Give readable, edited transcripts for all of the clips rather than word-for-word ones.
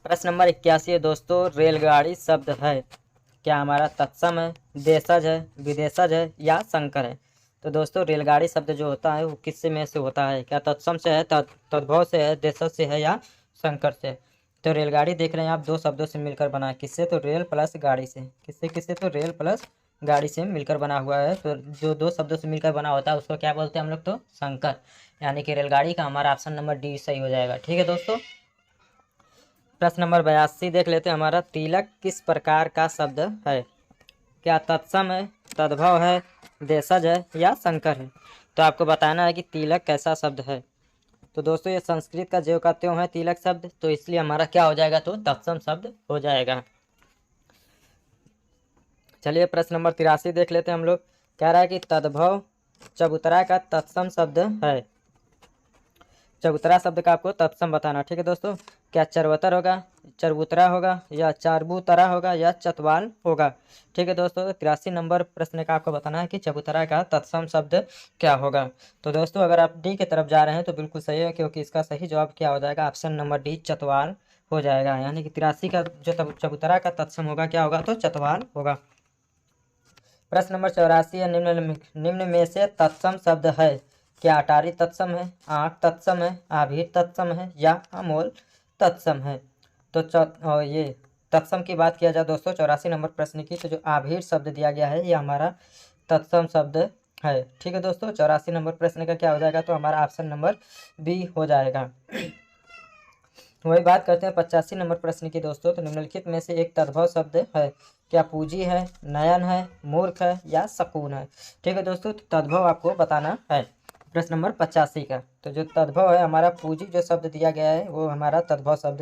प्रश्न नंबर 81 है दोस्तों, रेलगाड़ी शब्द है क्या हमारा तत्सम है, देशज है, विदेशज है या संकर है। तो दोस्तों रेलगाड़ी शब्द जो होता है वो किससे में से होता है, क्या तत्सम से है, तद्भव से है, देशज से है या संकर से। तो रेलगाड़ी देख रहे हैं आप दो शब्दों से मिलकर बना है, किससे, तो रेल प्लस गाड़ी से, किससे किससे, तो रेल प्लस गाड़ी से मिलकर बना हुआ है। तो जो दो शब्दों से मिलकर बना होता है उसको क्या बोलते हैं हम लोग, तो संकर। यानी कि रेलगाड़ी का हमारा ऑप्शन नंबर डी सही हो जाएगा। ठीक है दोस्तों। प्रश्न नंबर 82 देख लेते हैं हमारा, तिलक किस प्रकार का शब्द है, क्या तत्सम है, तद्भव है, देशज है या संकर है। तो आपको बताना है कि तिलक कैसा शब्द है। तो दोस्तों ये संस्कृत का ज्यों का त्यों है तिलक शब्द, तो इसलिए हमारा क्या हो जाएगा, तो तत्सम शब्द हो जाएगा। चलिए प्रश्न नंबर 83 देख लेते हैं हम लोग। कह रहा है कि तद्भव चबूतरा का तत्सम शब्द है। चबूतरा शब्द का आपको तत्सम बताना। ठीक है दोस्तों, क्या चरवतर होगा, चरबूतरा होगा या चारबूतरा होगा या चतवाल होगा। ठीक है दोस्तों, 83 नंबर प्रश्न का आपको बताना है कि चबूतरा का तत्सम शब्द क्या होगा। तो दोस्तों अगर आप डी की तरफ जा रहे हैं तो बिल्कुल सही है, क्योंकि इसका सही जवाब क्या हो जाएगा, ऑप्शन नंबर डी चतवाल हो जाएगा। यानी कि 83 का जो चबूतरा का तत्सम होगा क्या होगा, तो चतवाल होगा। प्रश्न नंबर 84 है, निम्न में से तत्सम शब्द है क्या अटारी तत्सम है, आंख तत्सम है, आभीर तत्सम है या अमोल तत्सम है। तो ये तत्सम की बात किया जाए दोस्तों 84 नंबर प्रश्न की, तो जो आभीर शब्द दिया गया है ये हमारा तत्सम शब्द है। ठीक है दोस्तों, 84 नंबर प्रश्न का क्या हो जाएगा, तो हमारा ऑप्शन नंबर बी हो जाएगा। वही बात करते हैं 85 नंबर प्रश्न की दोस्तों। तो निम्नलिखित में से एक तद्भव शब्द है क्या, पूंजी है, नयन है, मूर्ख है या शकून है। ठीक है दोस्तों, तो तद्भव आपको बताना है प्रश्न नंबर 85 का। तो जो तद्भव है हमारा पूंजी जो शब्द दिया गया है वो हमारा तद्भव शब्द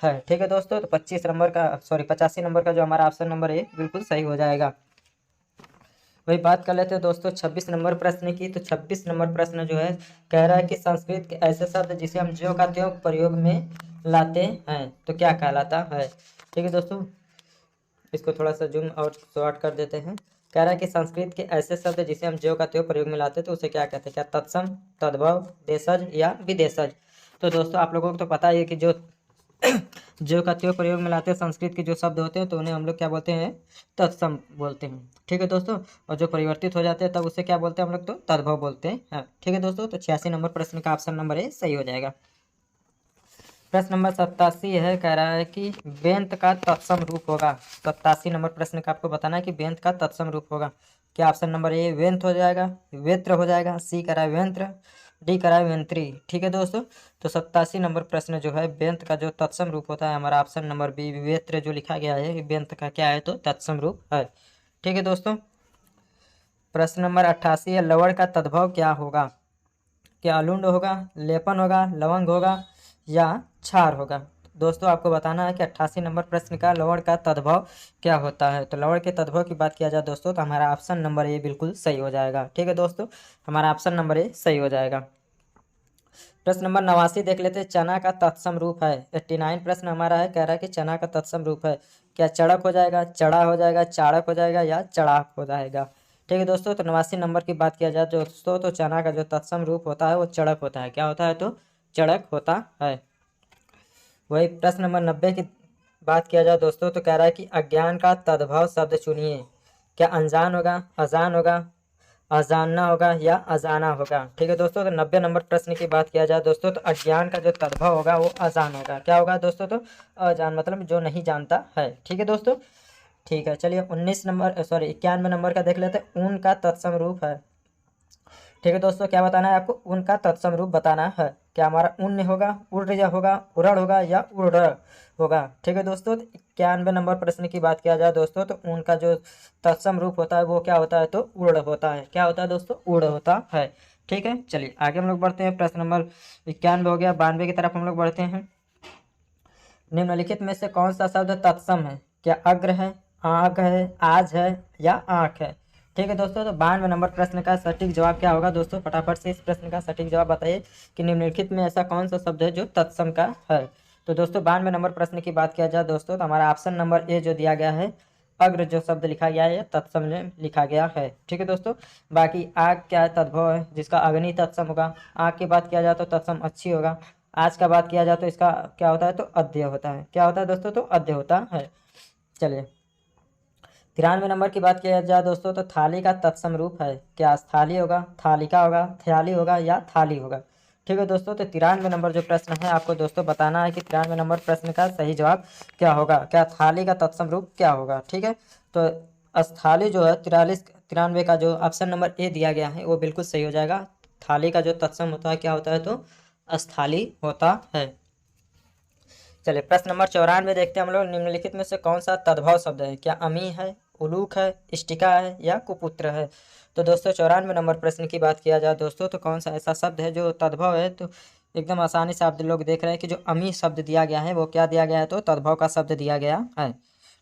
है। ठीक है दोस्तों, तो 25 नंबर का 85 नंबर का जो हमारा ऑप्शन नंबर है बिल्कुल सही हो जाएगा। वही बात कर लेते हैं दोस्तों 26 नंबर प्रश्न की। तो 26 नंबर प्रश्न जो है कह रहा है कि संस्कृत के ऐसे शब्द जिसे हम ज्यों का त्यों प्रयोग में लाते हैं तो क्या कहलाता है। ठीक है दोस्तों, इसको थोड़ा सा जूम और शॉर्ट कर देते हैं। कह रहा है कि संस्कृत के ऐसे शब्द जिसे हम ज्यों का त्यों प्रयोग में लाते हैं तो उसे क्या कहते हैं, क्या तत्सम, तद्भव, देशज या विदेशज। तो दोस्तों आप लोगों को तो पता ही है कि जो ज्यों का त्यों प्रयोग में लाते हैं संस्कृत के जो शब्द होते हैं तो उन्हें हम लोग क्या बोलते हैं, तत्सम बोलते हैं। ठीक है दोस्तों, और जो परिवर्तित हो जाते हैं तब उसे क्या बोलते हैं हम लोग, तो तद्भव बोलते हैं। हाँ ठीक है दोस्तों, तो 86 नंबर प्रश्न का ऑप्शन नंबर ए सही हो जाएगा। प्रश्न नंबर 87 है, कह रहा है कि बेंत का तत्सम रूप होगा। 87 नंबर प्रश्न का आपको बताना है कि बेंत का तत्सम रूप होगा। क्या ऑप्शन नंबर ए वेंत हो जाएगा, वेत्र हो जाएगा, सी करा वेंत्र, डी करा वेंत्री। ठीक है दोस्तों, तो 87 नंबर प्रश्न जो है बेंत का जो तत्सम रूप होता है हमारा ऑप्शन नंबर बी वेत्र जो लिखा गया है बेंत का क्या है, तो तत्सम रूप है। ठीक है दोस्तों, प्रश्न नंबर 88 है, लवण का तद्भव क्या होगा। क्या अलुंड होगा, लेपन होगा, लवंग होगा या क्षार होगा। दोस्तों आपको बताना है कि 88 नंबर प्रश्न का लवण का तद्भव क्या होता है। तो लवण के तद्भव की बात किया जाए दोस्तों तो हमारा ऑप्शन नंबर ए बिल्कुल सही हो जाएगा। ठीक है दोस्तों, हमारा ऑप्शन नंबर ए सही हो जाएगा। प्रश्न नंबर 89 देख लेते हैं, चना का तत्सम रूप है। 89 प्रश्न हमारा है, कह रहा है कि चना का तत्सम रूप है क्या चड़क हो जाएगा, चड़ा हो जाएगा, चाड़क हो जाएगा या चड़ाक हो जाएगा। ठीक है दोस्तों, तो 89 नंबर की बात किया जाए दोस्तों तो चना का जो तत्सम रूप होता है वो चड़क होता है। क्या होता है, तो चड़क होता है। वही प्रश्न नंबर 90 की बात किया जाए दोस्तों तो कह रहा है कि अज्ञान का तद्भव शब्द चुनिए। क्या अनजान होगा, अजान होगा, अजानना होगा या अजाना होगा। ठीक है दोस्तों, तो 90 नंबर प्रश्न की बात किया जाए दोस्तों तो अज्ञान का जो तद्भव होगा वो अजान होगा। क्या होगा दोस्तों, तो अजान मतलब जो नहीं जानता है। ठीक है दोस्तों, ठीक है। चलिए 19 नंबर 91 नंबर का देख लेते हैं, ऊन का तत्सम रूप है। ठीक है दोस्तों, क्या बताना है आपको, ऊन का तत्सम रूप बताना है। क्या हमारा ऊन होगा, उड़ होगा, उड़ड़ होगा या उड़ होगा। ठीक है दोस्तों, तो 91 नंबर प्रश्न की बात किया जाए दोस्तों तो ऊन का जो तत्सम रूप होता है वो क्या होता है, तो उड़ होता है। क्या होता है दोस्तों, उड़ होता है। ठीक है, चलिए आगे हम लोग बढ़ते हैं। प्रश्न नंबर 91 हो गया, 92 की तरफ हम लोग बढ़ते हैं। निम्नलिखित में से कौन सा शब्द तत्सम है, क्या अग्र है, आग है, आज है या आंख है। ठीक है दोस्तों, तो 92 नंबर प्रश्न का सटीक जवाब क्या होगा दोस्तों, फटाफट से इस प्रश्न का सटीक जवाब बताइए कि निम्नलिखित में ऐसा कौन सा शब्द है जो तत्सम का है। तो दोस्तों 92 नंबर प्रश्न की बात किया जाए दोस्तों तो हमारा ऑप्शन नंबर ए जो दिया गया है अग्र जो शब्द लिखा गया है तत्सम में लिखा गया है। ठीक है दोस्तों, बाकी आग क्या है, तद्भव है जिसका अग्नि तत्सम होगा। आग की बात किया जाए तो तत्सम अच्छी होगा। आज का बात किया जाए तो इसका क्या होता है, तो अध्यय होता है। क्या होता है दोस्तों, तो अध्यय होता है। चलिए 93 नंबर की बात किया जाए दोस्तों, तो थाली का तत्सम रूप है। क्या स्थाली होगा, थालिका होगा, थयाली होगा या थाली होगा। ठीक है दोस्तों, तो 93 नंबर जो प्रश्न है आपको दोस्तों बताना है कि 93 नंबर प्रश्न का सही जवाब क्या होगा। क्या थाली का तत्सम रूप क्या होगा। ठीक है, तो स्थाली जो है 93 का जो ऑप्शन नंबर ए दिया गया है वो बिल्कुल सही हो जाएगा। थाली का जो तत्सम होता है क्या होता है, तो स्थाली होता है। चलिए प्रश्न नंबर 94 देखते हैं हम लोग। निम्नलिखित में से कौन सा तद्भव शब्द है। क्या अमी है, उलूक है, इष्टिका है या कुपुत्र है। तो दोस्तों 94 नंबर प्रश्न की बात किया जाए दोस्तों, तो कौन सा ऐसा शब्द है जो तद्भव है। तो एकदम आसानी से आप लोग देख रहे हैं कि जो अमी शब्द दिया गया है वो क्या दिया गया है, तो तद्भव का शब्द दिया गया है।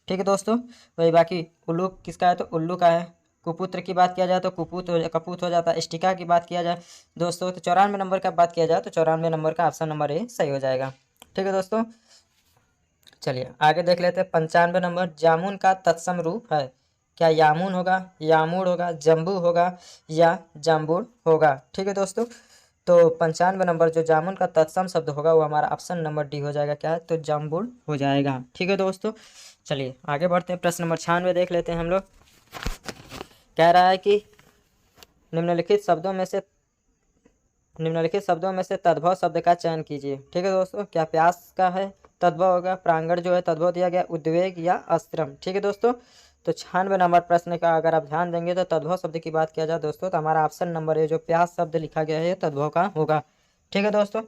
ठीक है दोस्तों, वही बाकी उल्लू किसका है, तो उल्लू का है। कुपुत्र की बात किया जाए तो कपूत हो जाता है। इष्टिका की बात किया जाए दोस्तों, तो 94 नंबर का बात किया जाए तो 94 नंबर का ऑप्शन नंबर ए सही हो जाएगा। ठीक है दोस्तों, चलिए आगे देख लेते हैं। 95 नंबर, जामुन का तत्सम रूप है। क्या यामुन होगा, यामूड़ होगा, जम्बू होगा या जाम्बुड़ होगा। ठीक है दोस्तों, तो 95 नंबर जो जामुन का तत्सम शब्द होगा वो हमारा ऑप्शन नंबर डी हो जाएगा। क्या है, तो जाम्बुड़ हो जाएगा। ठीक है दोस्तों, चलिए आगे बढ़ते हैं। प्रश्न नंबर 96 देख लेते हैं हम लोग। कह रहा है कि निम्नलिखित शब्दों में से तद्भव शब्द का चयन कीजिए। ठीक है दोस्तों, क्या प्यास का है तद्भव होगा, प्रांगण जो है तद्भव दिया गया, उद्वेग या अस्त्रम। ठीक है दोस्तों, तो 96 नंबर प्रश्न का अगर आप ध्यान देंगे तो तद्भव शब्द की बात किया जाए दोस्तों, तो हमारा ऑप्शन नंबर ए जो प्यास शब्द लिखा गया है तद्भव का होगा। ठीक है दोस्तों,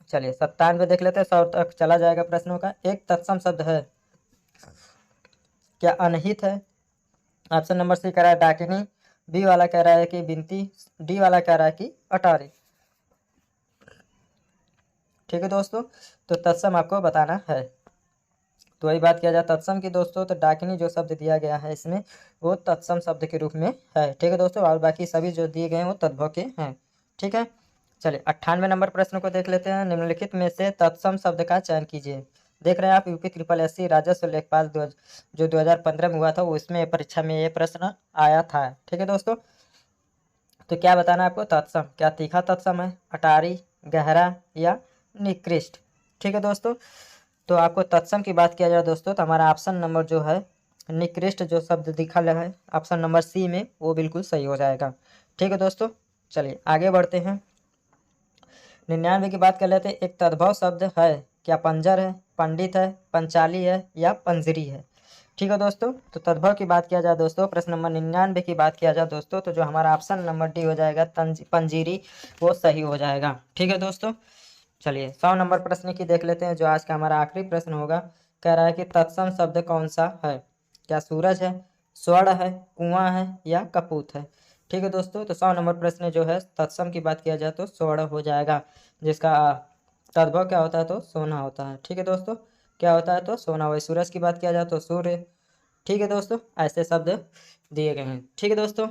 चलिए 97 देख लेते हैं, 100 तक चला जाएगा प्रश्नों का। एक तत्सम शब्द है। क्या अनहित है। ऑप्शन नंबर सी कह रहा है डाकिनी, बी वाला कह रहा है कि बिनती, डी वाला कह रहा है कि अटारी। ठीक है दोस्तों, तो तत्सम आपको बताना है। तो वही बात किया जाए तत्सम की दोस्तों, तो डाकिनी जो शब्द दिया गया है इसमें वो तत्सम शब्द के रूप में है। ठीक है दोस्तों, और बाकी सभी जो दिए गए हैं वो तद्भव के हैं। ठीक है, चलिए 98 नंबर प्रश्न को देख लेते हैं। निम्नलिखित में से तत्सम शब्द का चयन कीजिए। देख रहे हैं आप यूपी ट्रिपल एस सी राजस्व लेखपाल जो 2015 में हुआ था, वो इसमें परीक्षा में ये प्रश्न आया था। ठीक है दोस्तों, तो क्या बताना है आपको, तत्सम क्या तीखा तत्सम है, अटारी, गहरा या निकृष्ट। ठीक है दोस्तों, तो आपको तत्सम की बात किया जाए दोस्तों, तो हमारा ऑप्शन नंबर जो है निकृष्ट जो शब्द दिखा लगा है ऑप्शन नंबर सी में वो बिल्कुल सही हो जाएगा। ठीक है दोस्तों, चलिए आगे बढ़ते हैं। 99 की बात कर लेते हैं। एक तद्भव शब्द है। क्या पंजर है, पंडित है, पंचाली है या पंजरी है। ठीक है दोस्तों, तो तद्भव की बात किया जाए दोस्तों, प्रश्न नंबर 99 की बात किया जाए दोस्तों, तो जो हमारा ऑप्शन नंबर डी हो जाएगा पंजीरी वो सही हो जाएगा। ठीक है दोस्तों, चलिए 100 नंबर प्रश्न की देख लेते हैं जो आज का हमारा आखिरी प्रश्न होगा। कह रहा है कि तत्सम शब्द कौन सा है। क्या सूरज है, स्वर्ण है, कुआं है या कपूत है। ठीक है दोस्तों, तो 100 नंबर प्रश्न जो है तत्सम की बात किया जाए तो स्वर्ण हो जाएगा, जिसका तद्भव क्या होता है, तो सोना होता है। ठीक है दोस्तों, क्या होता है, तो सोना। वही सूरज की बात किया जाए तो सूर्य। ठीक है दोस्तों, ऐसे शब्द दिए गए हैं। ठीक है दोस्तों,